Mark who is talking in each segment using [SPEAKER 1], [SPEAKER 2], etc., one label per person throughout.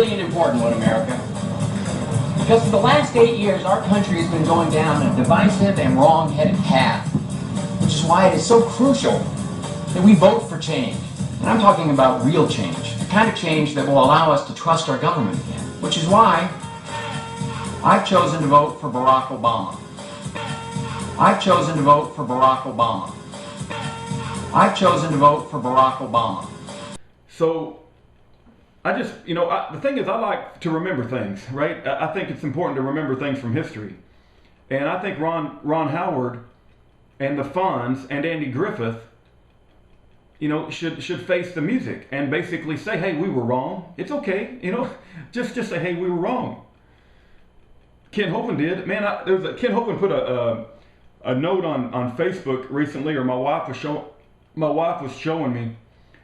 [SPEAKER 1] Important one, America. Because for the last 8 years, our country has been going down a divisive and wrong-headed path, which is why it is so crucial that we vote for change. And I'm talking about real change, the kind of change that will allow us to trust our government again, which is why I've chosen to vote for Barack Obama. I've chosen to vote for Barack Obama. I've chosen to vote for Barack Obama.
[SPEAKER 2] So, I just, the thing is, I like to remember things, right? I think it's important to remember things from history. And I think Ron Howard and the Fonz and Andy Griffith, should face the music and basically say, hey, we were wrong. It's okay, just say, hey, we were wrong. Ken Hovind did. Man, Ken Hovind put a note on Facebook recently, or my wife was showing me.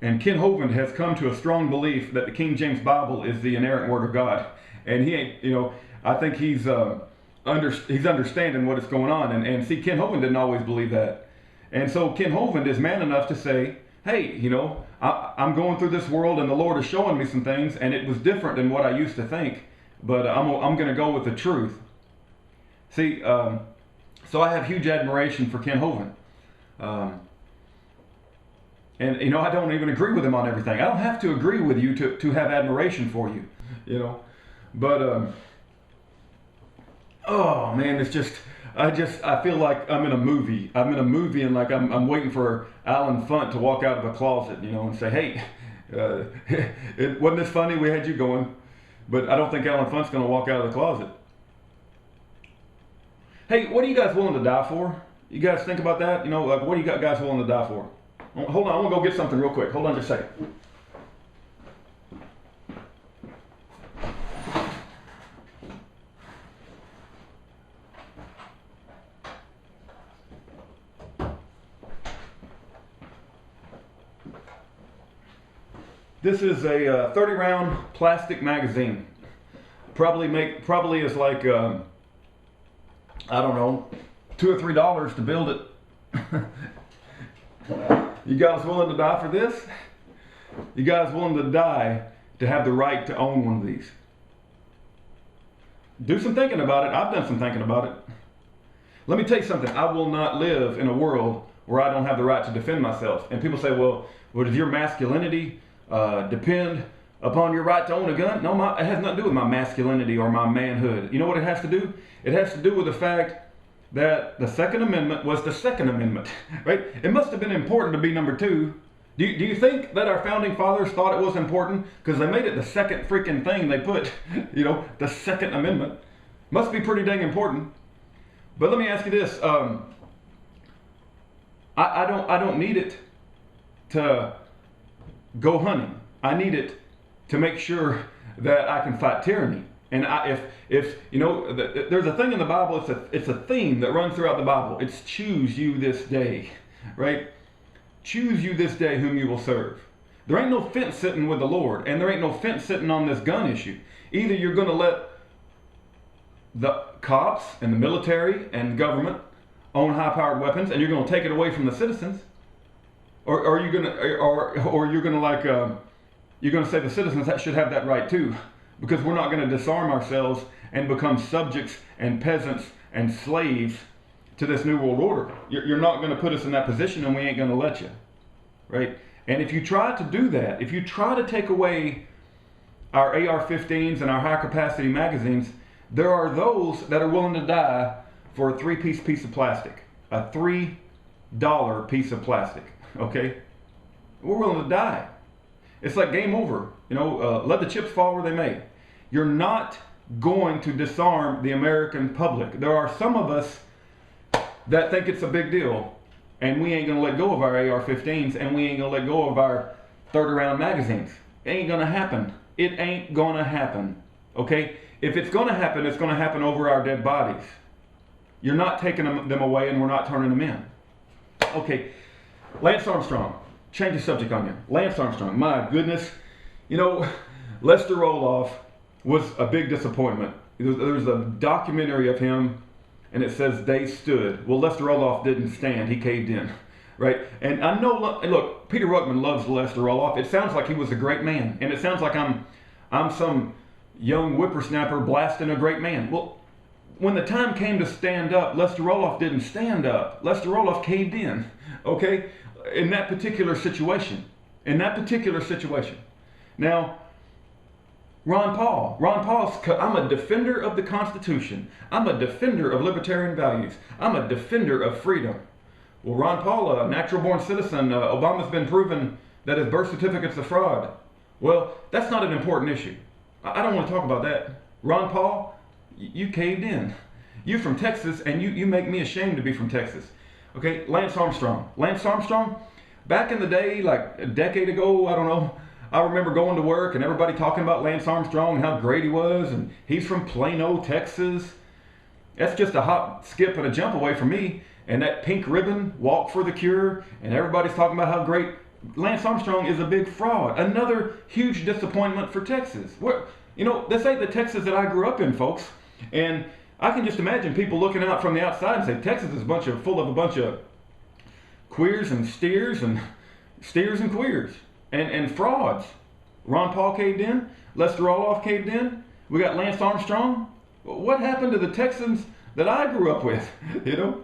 [SPEAKER 2] And Ken Hovind has come to a strong belief that the King James Bible is the inerrant word of God. And he ain't, I think he's understanding what is going on. And see, Ken Hovind didn't always believe that. And so Ken Hovind is man enough to say, hey, I'm going through this world and the Lord is showing me some things and it was different than what I used to think. But I'm going to go with the truth. See, so I have huge admiration for Ken Hovind. And, I don't even agree with him on everything. I don't have to agree with you to have admiration for you, But, oh, man, it's just, I feel like I'm in a movie. I'm in a movie and like I'm waiting for Alan Funt to walk out of a closet, and say, hey, it wasn't this funny? We had you going. But I don't think Alan Funt's going to walk out of the closet. Hey, what are you guys willing to die for? You guys think about that? What are you guys willing to die for? Hold on, I'm going to go get something real quick. Hold on just a second. This is a 30-round plastic magazine. Probably is like, I don't know, $2 or $3 to build it. You guys willing to die for this? You guys willing to die to have the right to own one of these? Do some thinking about it. I've done some thinking about it. Let me tell you something. I will not live in a world where I don't have the right to defend myself. And people say, well, does your masculinity depend upon your right to own a gun? No, it has nothing to do with my masculinity or my manhood. You know what it has to do? It has to do with the fact that the Second Amendment was the Second Amendment, right? It must have been important to be number 2. Do you think that our founding fathers thought it was important? Because they made it the second freaking thing they put, the Second Amendment. Must be pretty dang important. But let me ask you this. I don't need it to go hunting. I need it to make sure that I can fight tyranny. And if there's a thing in the Bible, it's a theme that runs throughout the Bible. It's choose you this day, right? Choose you this day whom you will serve. There ain't no fence sitting with the Lord, and there ain't no fence sitting on this gun issue. Either you're going to let the cops and the military and government own high-powered weapons, and you're going to take it away from the citizens, or you're going to say the citizens should have that right too. Because we're not going to disarm ourselves and become subjects and peasants and slaves to this new world order. You're not going to put us in that position, and we ain't going to let you, right? And if you try to do that, if you try to take away our AR-15s and our high-capacity magazines, there are those that are willing to die for a 3-piece of plastic, a $3 piece of plastic, okay? We're willing to die. It's like game over. Let the chips fall where they may. You're not going to disarm the American public. There are some of us that think it's a big deal, and we ain't going to let go of our AR-15s, and we ain't going to let go of our 30-round magazines. It ain't going to happen. It ain't going to happen. Okay? If it's going to happen, it's going to happen over our dead bodies. You're not taking them away, and we're not turning them in. Okay. Lance Armstrong. Change the subject on you. Lance Armstrong, my goodness. Lester Roloff was a big disappointment. There's a documentary of him, and it says they stood. Well, Lester Roloff didn't stand. He caved in, right? And I know, look, Peter Ruckman loves Lester Roloff. It sounds like he was a great man, and it sounds like I'm some young whippersnapper blasting a great man. Well, when the time came to stand up, Lester Roloff didn't stand up. Lester Roloff caved in, okay? In that particular situation. Now, Ron Paul's, I'm a defender of the Constitution. I'm a defender of libertarian values. I'm a defender of freedom. Well, Ron Paul, a natural-born citizen, Obama's been proven that his birth certificate's a fraud. Well, that's not an important issue. I don't want to talk about that. Ron Paul, you caved in. You're from Texas, and you make me ashamed to be from Texas. Okay, Lance Armstrong. Lance Armstrong, back in the day, like a decade ago, I don't know, I remember going to work and everybody talking about Lance Armstrong and how great he was, and he's from Plano, Texas. That's just a hop, skip, and a jump away from me. And that pink ribbon, walk for the cure, and everybody's talking about how great Lance Armstrong is. A big fraud. Another huge disappointment for Texas. This ain't the Texas that I grew up in, folks. And I can just imagine people looking out from the outside and say, Texas is full of a bunch of queers and steers and queers. And frauds. Ron Paul caved in. Lester Roloff caved in. We got Lance Armstrong. What happened to the Texans that I grew up with? The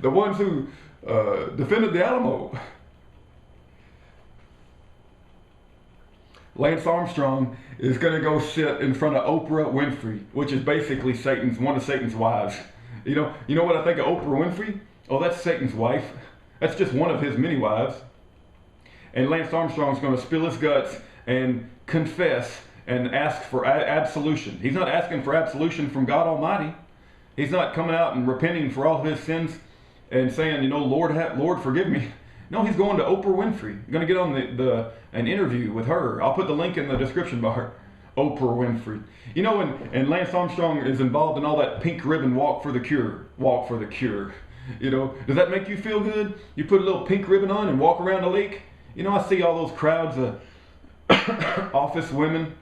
[SPEAKER 2] ones who defended the Alamo. Lance Armstrong is going to go sit in front of Oprah Winfrey, which is basically one of Satan's wives. You know what I think of Oprah Winfrey? Oh, that's Satan's wife. That's just one of his many wives. And Lance Armstrong's going to spill his guts and confess and ask for absolution. He's not asking for absolution from God Almighty. He's not coming out and repenting for all of his sins and saying, Lord, forgive me. No, he's going to Oprah Winfrey. He's going to get on an interview with her. I'll put the link in the description bar. Oprah Winfrey. And Lance Armstrong is involved in all that pink ribbon walk for the cure. Does that make you feel good? You put a little pink ribbon on and walk around the lake? I see all those crowds of office women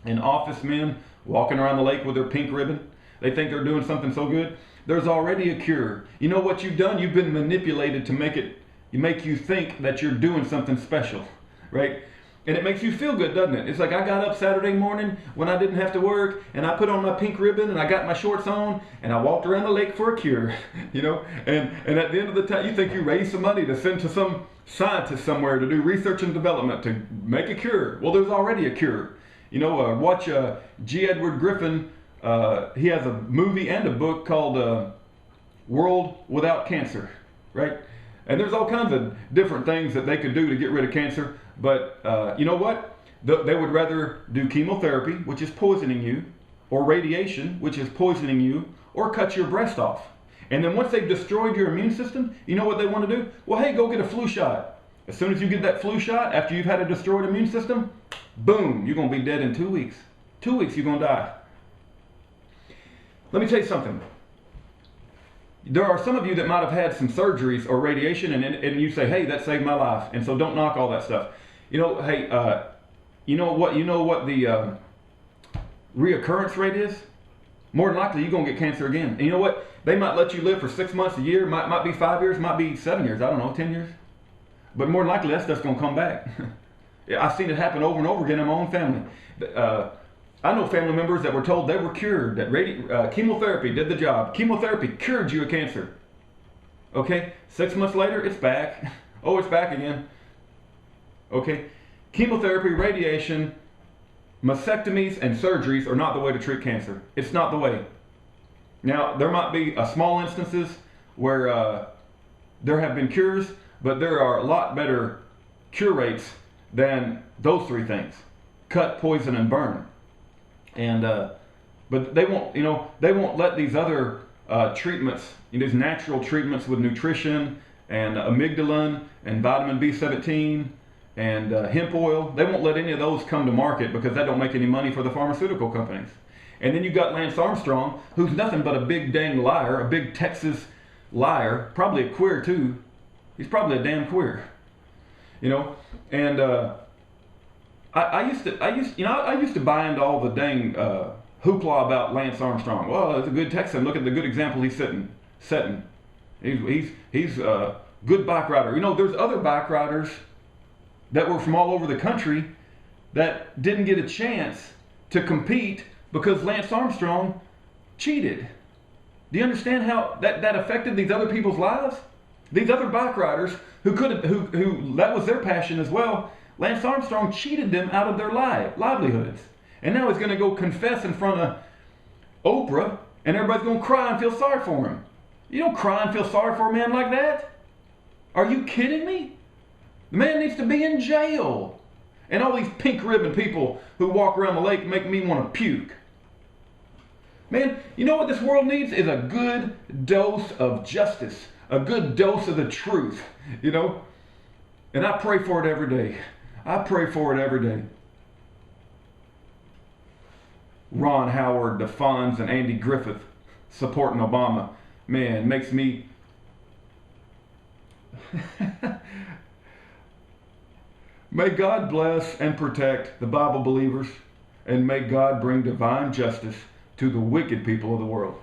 [SPEAKER 2] and office men walking around the lake with their pink ribbon. They think they're doing something so good. There's already a cure. You know what you've done? You've been manipulated to make you think that you're doing something special, right? And it makes you feel good, doesn't it? It's like I got up Saturday morning when I didn't have to work, and I put on my pink ribbon, and I got my shorts on, and I walked around the lake for a cure, And at the end of the time, you think you raised some money to send to some scientist somewhere to do research and development to make a cure. Well, there's already a cure. Watch G. Edward Griffin. He has a movie and a book called World Without Cancer, right? And there's all kinds of different things that they could do to get rid of cancer. But you know what? They would rather do chemotherapy, which is poisoning you, or radiation, which is poisoning you, or cut your breast off. And then once they've destroyed your immune system, you know what they want to do? Well, hey, go get a flu shot. As soon as you get that flu shot, after you've had a destroyed immune system, boom, you're going to be dead in 2 weeks. 2 weeks, you're going to die. Let me tell you something. There are some of you that might have had some surgeries or radiation, and you say, hey, that saved my life. And so don't knock all that stuff. You know what the reoccurrence rate is? More than likely, you're going to get cancer again. And you know what? They might let you live for 6 months, a year, might be 5 years, might be 7 years, I don't know, 10 years. But more than likely, that stuff's going to come back. I've seen it happen over and over again in my own family. I know family members that were told they were cured, that chemotherapy did the job. Chemotherapy cured you of cancer. Okay, 6 months later, it's back. Oh, it's back again. Okay, chemotherapy, radiation, mastectomies, and surgeries are not the way to treat cancer. It's not the way. Now, there might be small instances where there have been cures, but there are a lot better cure rates than those three things: cut, poison, and burn. And but they won't let these other treatments, these natural treatments with nutrition and amygdalin and vitamin B17 and hemp oil. They won't let any of those come to market because that don't make any money for the pharmaceutical companies. And then you got Lance Armstrong, who's nothing but a big dang liar, a big Texas liar, probably a queer too. He's probably a damn queer, And I used to buy into all the dang hoopla about Lance Armstrong. Well, it's a good Texan. Look at the good example he's setting. He's a good bike rider. There's other bike riders that were from all over the country that didn't get a chance to compete because Lance Armstrong cheated. Do you understand how that affected these other people's lives? These other bike riders who that was their passion as well. Lance Armstrong cheated them out of their livelihoods. And now he's going to go confess in front of Oprah, and everybody's going to cry and feel sorry for him. You don't cry and feel sorry for a man like that. Are you kidding me? The man needs to be in jail. And all these pink ribbon people who walk around the lake make me want to puke. Man, you know what this world needs is a good dose of justice, a good dose of the truth, you know? And I pray for it every day. I pray for it every day. Ron Howard, the Fonz, and Andy Griffith supporting Obama, man, makes me... May God bless and protect the Bible believers, and may God bring divine justice to the wicked people of the world.